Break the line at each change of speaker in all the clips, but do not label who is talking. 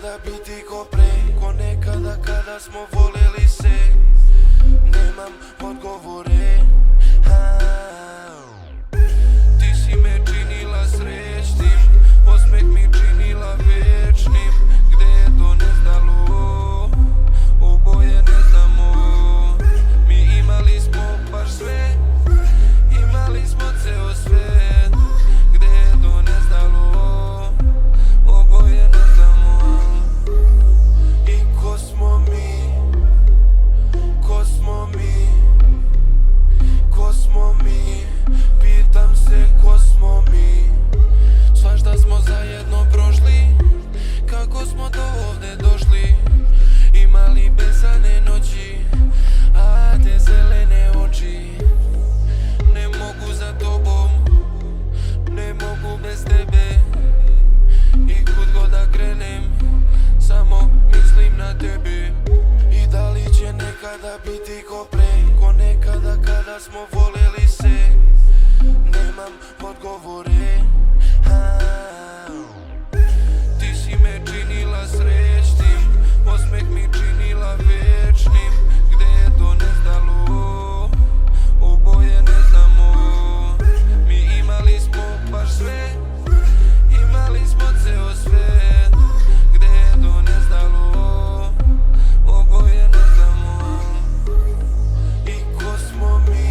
nikada biti ko pre, ko nekada kada smo voljeli se. Nemam odgovore. Ti si me činila srećnim, osmeh mi činila večnim. Gde je to nestalo, oboje ne znamo. Mi imali smo baš sve, imali smo ceo svet. Gde je to nestalo, oboje ne znamo. I ko smo mi, ko smo mi, ko smo mi, pitam se ko smo mi. Svašta smo zajedno prošli, kako smo do ovde došli. Imali besane noći, a te zelene oči. Ne mogu za tobom, ne mogu bez tebe. I kud god da krenem, samo mislim na tebe. I da li će nekada biti ko pre, ko nekada kada smo voljeli se. Nemam odgovore. Ti si me činila srećnim, osmeh mi činila večnim. Gde je to nestalo, oboje ne znamo. Mi imali smo baš sve, imali smo ceo svet. Gde je to nestalo, oboje ne znamo. I ko smo mi,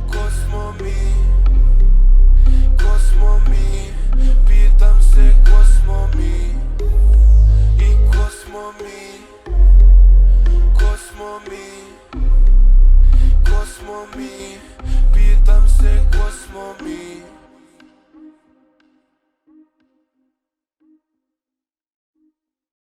ko smo mi, ko smo mi, pitam se ko smo mi. I ko smo mi.